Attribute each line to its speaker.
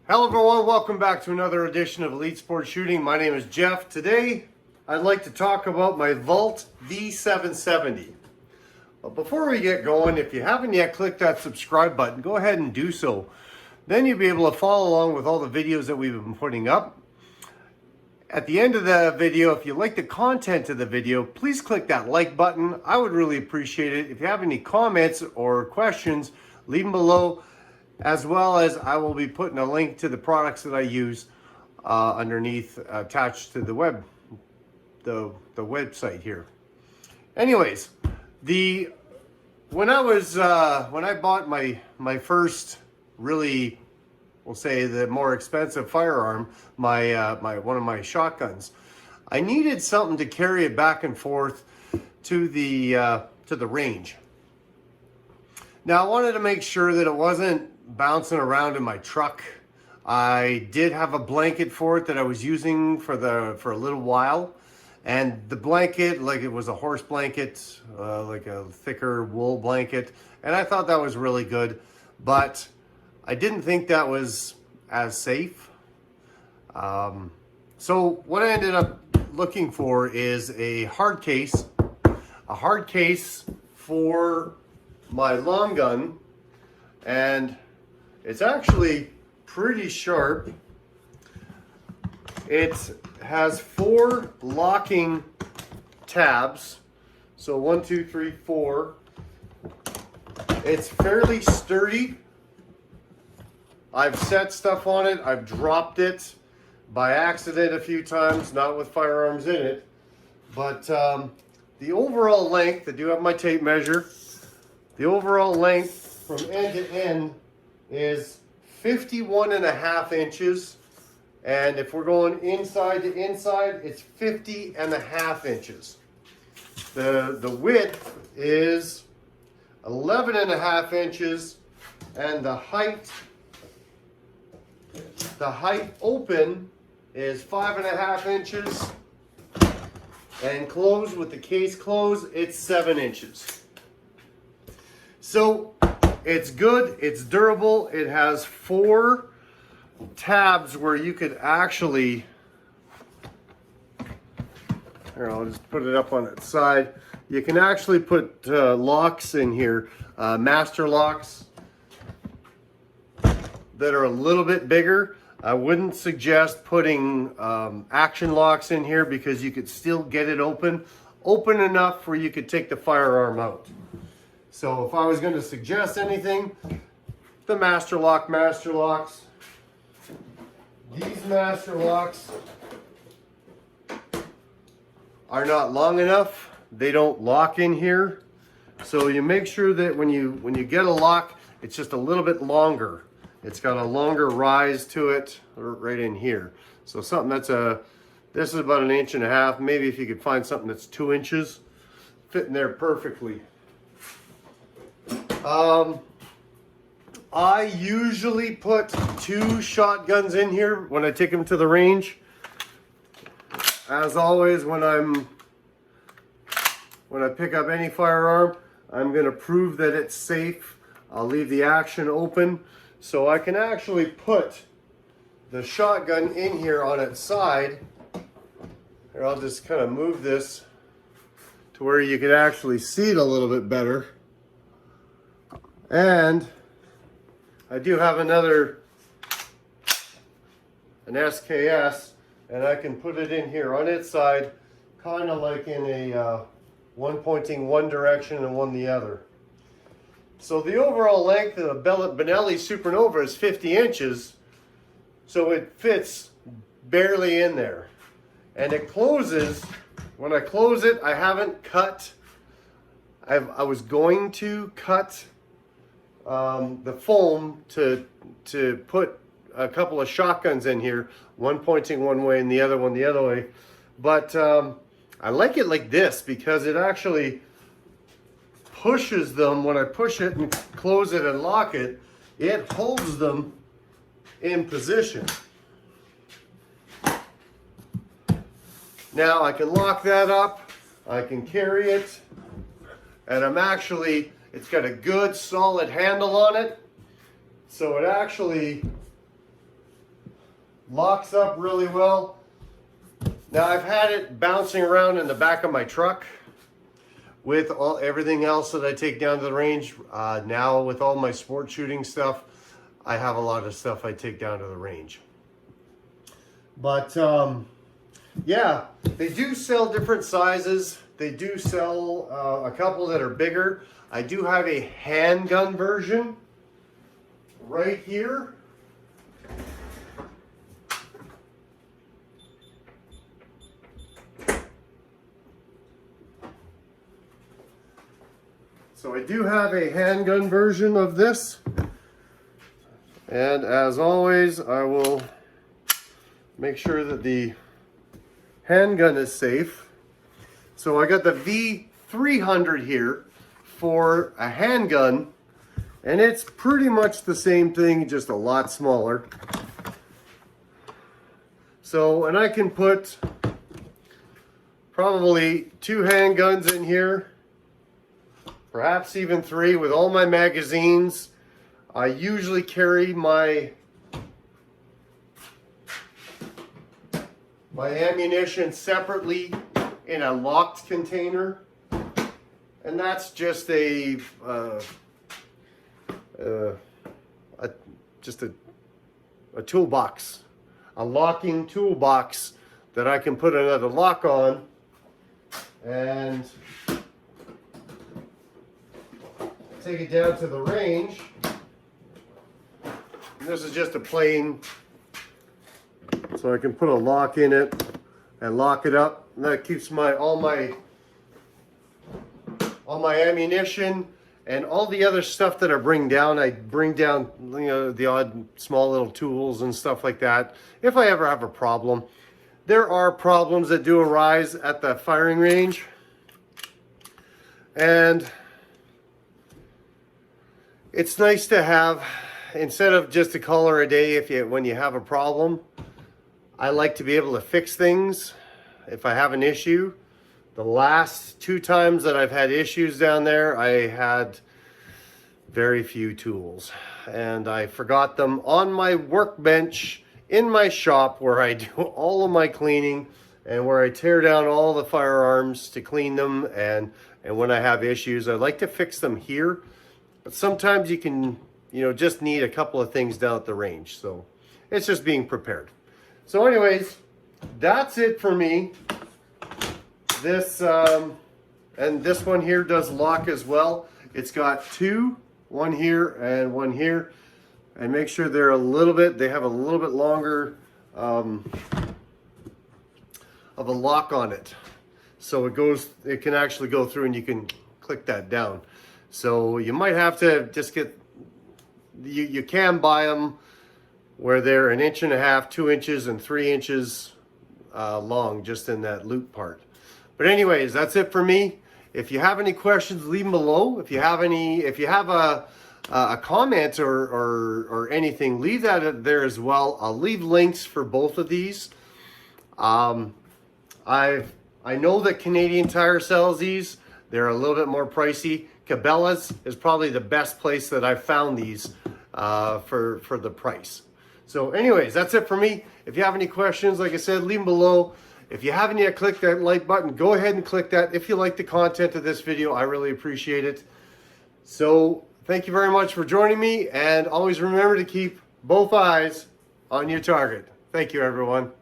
Speaker 1: Hello everyone, welcome back to another edition of Elite Sport Shooting. My name is Jeff. Today, I'd like to talk about my Vault V770. But before we get going, if you haven't yet clicked that subscribe button, go ahead and do so. Then you'll be able to follow along with all the videos that we've been putting up. At the end of the video, if you like the content of the video, please click that like button. I would really appreciate it. If you have any comments or questions, leave them below. As well as I will be putting a link to the products that I use underneath, attached to the website here. Anyways, when I bought my first really, we'll say the more expensive firearm, one of my shotguns, I needed something to carry it back and forth to the range. Now I wanted to make sure that it wasn't bouncing around in my truck. I did have a blanket for it that I was using for a little while, and the blanket, like it was a horse blanket, like a thicker wool blanket, and I thought that was really good, but I didn't think that was as safe. So what I ended up looking for is a hard case for my long gun, and it's actually pretty sharp. It has 4 locking tabs, so 1, 2, 3, 4. It's fairly sturdy. I've set stuff on it, I've dropped it by accident a few times, not with firearms in it, but the overall length, I do have my tape measure, the overall length from end to end is 51.5 inches, and if we're going inside to inside, it's 50.5 inches. The width is 11.5 inches, and the height open is 5.5 inches, and closed with the case closed, it's 7 inches. So it's good, it's durable, it has 4 tabs where you could actually, here, I'll just put it up on its side. You can actually put locks in here, master locks that are a little bit bigger. I wouldn't suggest putting action locks in here because you could still get it open enough where you could take the firearm out. So if I was going to suggest anything, the master locks. These master locks are not long enough. They don't lock in here. So you make sure that when you get a lock, it's just a little bit longer. It's got a longer rise to it right in here. So something this is about 1.5 inches. Maybe if you could find something that's 2 inches, fit in there perfectly. I usually put 2 shotguns in here when I take them to the range. As always, when I pick up any firearm, I'm going to prove that it's safe. I'll leave the action open so I can actually put the shotgun in here on its side. Here, I'll just kind of move this to where you can actually see it a little bit better. And I do have an SKS, and I can put it in here on its side, kind of like in a one pointing one direction and one the other. So the overall length of the Benelli Supernova is 50 inches, so it fits barely in there. And it closes, when I close it, I haven't cut, I was going to cut the foam to put a couple of shotguns in here, one pointing one way and the other one the other way, but I like it like this because it actually pushes them. When I push it and close it and lock it, it holds them in position. Now I can lock that up, I can carry it, and it's got a good solid handle on it, so it actually locks up really well. Now I've had it bouncing around in the back of my truck with everything else that I take down to the range. Now with all my sport shooting stuff, I have a lot of stuff I take down to the range. But yeah, they do sell different sizes. They do sell a couple that are bigger. I do have a handgun version right here. So I do have a handgun version of this. And as always, I will make sure that the handgun is safe. So I got the V300 here for a handgun, and it's pretty much the same thing, just a lot smaller. So, and I can put probably 2 handguns in here, perhaps even 3 with all my magazines. I usually carry my ammunition separately in a locked container, and that's just a toolbox, a locking toolbox that I can put another lock on and take it down to the range. And this is just a plain, so I can put a lock in it and lock it up, and that keeps all my ammunition and all the other stuff that I bring down. I bring down, you know, the odd small little tools and stuff like that if I ever have a problem. There are problems that do arise at the firing range, and it's nice to have, instead of just a call or a day when you have a problem, I like to be able to fix things if I have an issue. The last 2 times that I've had issues down there, I had very few tools, and I forgot them on my workbench in my shop where I do all of my cleaning and where I tear down all the firearms to clean them, and when I have issues, I like to fix them here. But sometimes you can, you know, just need a couple of things down at the range. So it's just being prepared. So anyways, that's it for me. This, and this one here does lock as well. It's got 2, one here and one here. And make sure they have a little bit longer of a lock on it. So it can actually go through and you can click that down. So you might have to just get, you can buy them where they're 1.5 inches, 2 inches, and 3 inches long, just in that loop part. But anyways, that's it for me. If you have any questions, leave them below. If you have a comment or anything, leave that there as well. I'll leave links for both of these. I know that Canadian Tire sells these. They're a little bit more pricey. Cabela's is probably the best place that I've found these for the price. So anyways, that's it for me. If you have any questions, like I said, leave them below. If you haven't yet clicked that like button, go ahead and click that. If you like the content of this video, I really appreciate it. So thank you very much for joining me, and always remember to keep both eyes on your target. Thank you, everyone.